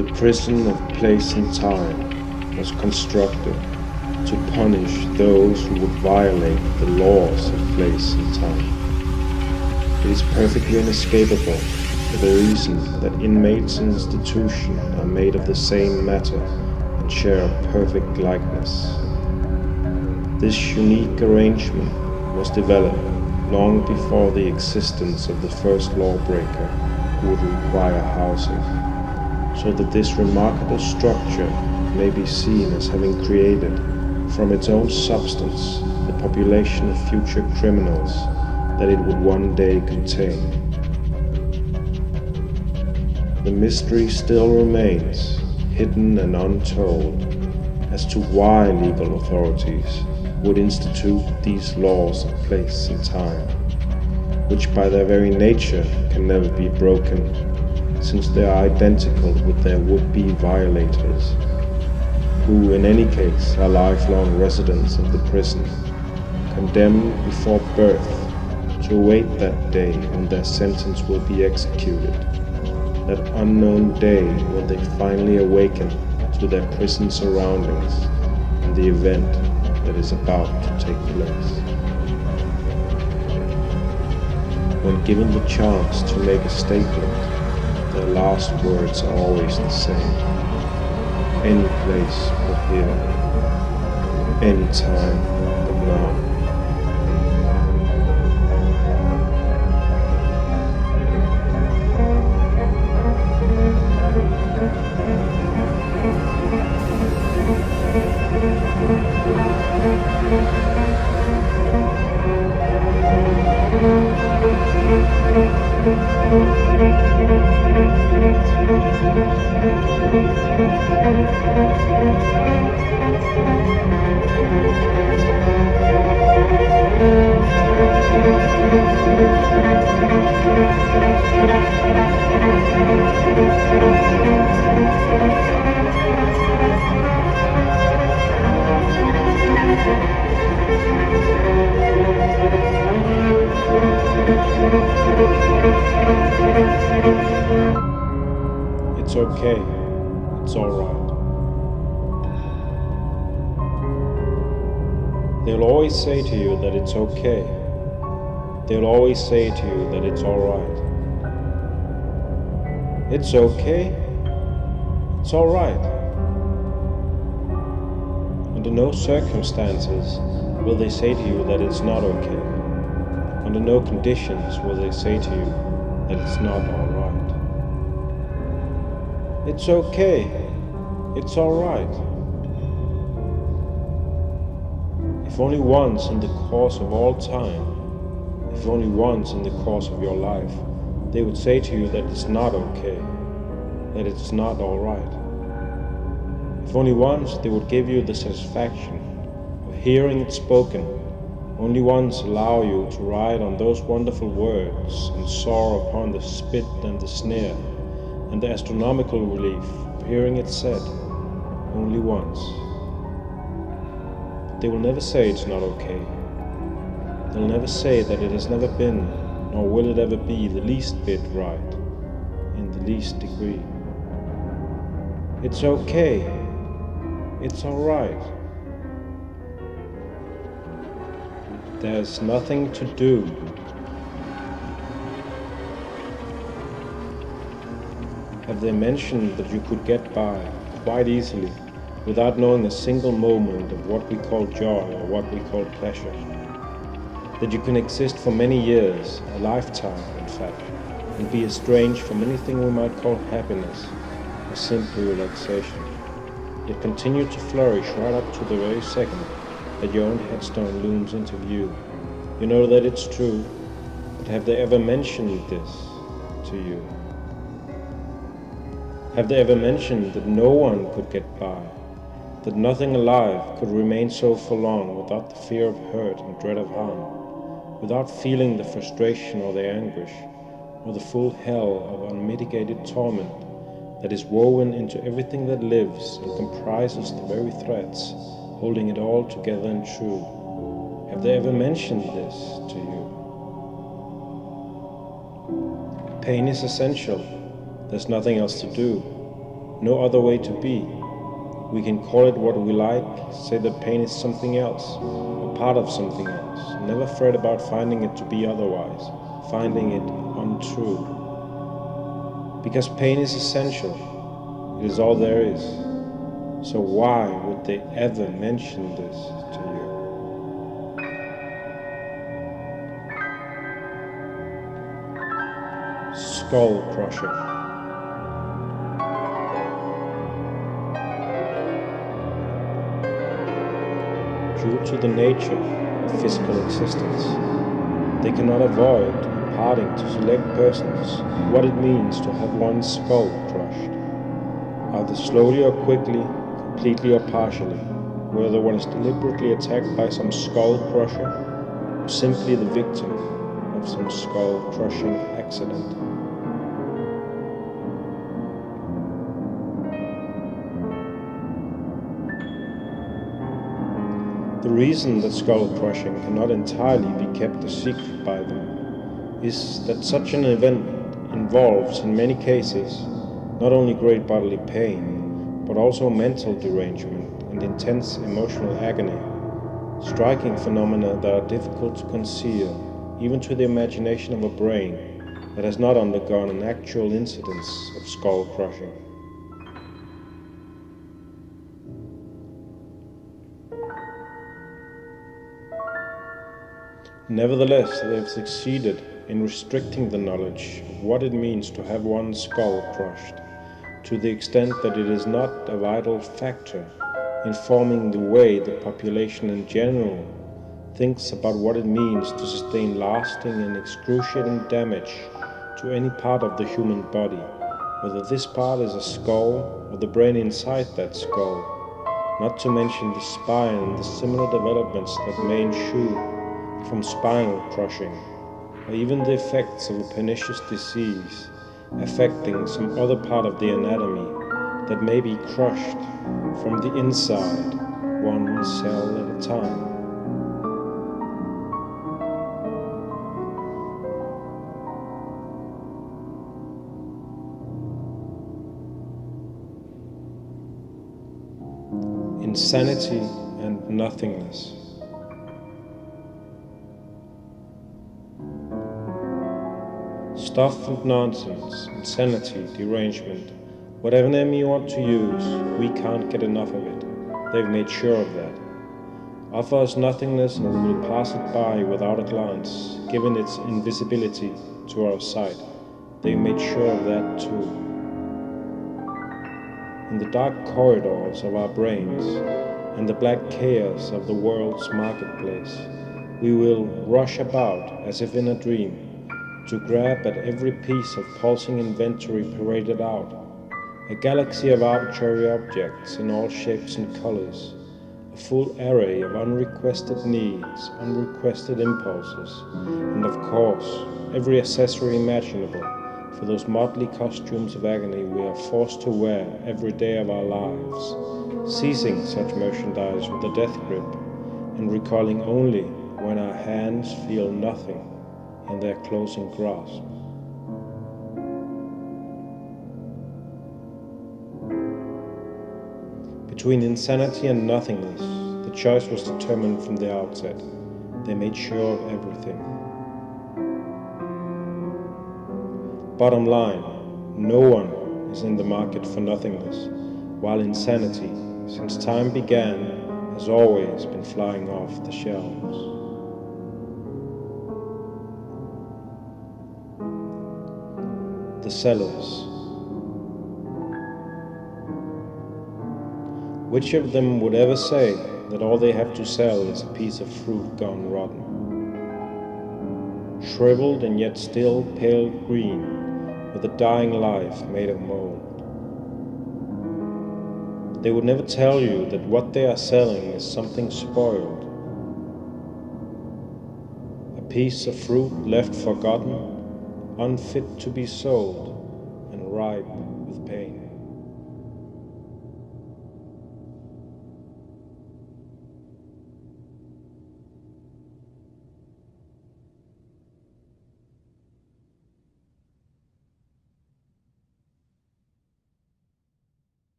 The prison of place and time was constructed to punish those who would violate the laws of place and time. It is perfectly inescapable for the reason that inmates and institution are made of the same matter and share a perfect likeness. This unique arrangement was developed long before the existence of the first lawbreaker who would require housing, so that this remarkable structure may be seen as having created from its own substance the population of future criminals that it would one day contain. The mystery still remains, hidden and untold, as to why legal authorities would institute these laws of place and time, which by their very nature can never be broken, since they are identical with their would-be violators, who in any case are lifelong residents of the prison, condemned before birth to await that day when their sentence will be executed, that unknown day when they finally awaken to their prison surroundings and the event that is about to take place. When given the chance to make a statement, their last words are always the same. Any place but here, any time but now. It's okay. It's alright. They'll always say to you that it's okay. They'll always say to you that it's alright. It's okay. It's alright. Under no circumstances will they say to you that it's not okay. Under no conditions will they say to you that it's not alright. It's okay. It's alright. If only once in the course of all time, if only once in the course of your life, they would say to you that it's not okay, that it's not alright. If only once they would give you the satisfaction of hearing it spoken, only once allow you to ride on those wonderful words and soar upon the spit and the snare, and the astronomical relief of hearing it said, only once. But they will never say it's not okay. They'll never say that it has never been, nor will it ever be the least bit right, in the least degree. It's okay. It's alright. There's nothing to do. Have they mentioned that you could get by quite easily without knowing a single moment of what we call joy or what we call pleasure? That you can exist for many years, a lifetime in fact, and be estranged from anything we might call happiness or simple relaxation, yet continue to flourish right up to the very second that your own headstone looms into view. You know that it's true, but have they ever mentioned this to you? Have they ever mentioned that no one could get by, that nothing alive could remain so for long without the fear of hurt and dread of harm, without feeling the frustration or the anguish, or the full hell of unmitigated torment that is woven into everything that lives and comprises the very threads holding it all together and true? Have they ever mentioned this to you? Pain is essential. There's nothing else to do. no other way to be. We can call it what we like, say that pain is something else, or part of something else. Never fret about finding it to be otherwise, finding it untrue. Because pain is essential, it is all there is. So why would they ever mention this to you? Skull crushing. Due to the nature of physical existence, they cannot avoid imparting to select persons what it means to have one's skull crushed, either slowly or quickly, completely or partially, whether one is deliberately attacked by some skull crusher or simply the victim of some skull crushing accident. The reason that skull crushing cannot entirely be kept a secret by them is that such an event involves, in many cases, not only great bodily pain, but also mental derangement and intense emotional agony, striking phenomena that are difficult to conceal, even to the imagination of a brain that has not undergone an actual incidence of skull crushing. Nevertheless, they have succeeded in restricting the knowledge of what it means to have one's skull crushed, to the extent that it is not a vital factor in forming the way the population in general thinks about what it means to sustain lasting and excruciating damage to any part of the human body, whether this part is a skull or the brain inside that skull, not to mention the spine and the similar developments that may ensue from spinal crushing, or even the effects of a pernicious disease affecting some other part of the anatomy that may be crushed from the inside, one cell at a time. Insanity and nothingness. Stuff and nonsense, insanity, derangement, whatever name you want to use, we can't get enough of it. They've made sure of that. Offer us nothingness and we will pass it by without a glance, given its invisibility to our sight. They've made sure of that too. In the dark corridors of our brains and the black chaos of the world's marketplace, we will rush about as if in a dream, to grab at every piece of pulsing inventory paraded out, a galaxy of arbitrary objects in all shapes and colors, a full array of unrequested needs, unrequested impulses, and of course, every accessory imaginable for those motley costumes of agony we are forced to wear every day of our lives, seizing such merchandise with a death grip, and recoiling only when our hands feel nothing in their closing grasp. Between insanity and nothingness, the choice was determined from the outset. They made sure of everything. Bottom line, no one is in the market for nothingness, while insanity, since time began, has always been flying off the shelves. The sellers. Which of them would ever say that all they have to sell is a piece of fruit gone rotten? Shriveled and yet still pale green, with a dying life made of mold. They would never tell you that what they are selling is something spoiled. A piece of fruit left forgotten, unfit to be sold, and ripe with pain.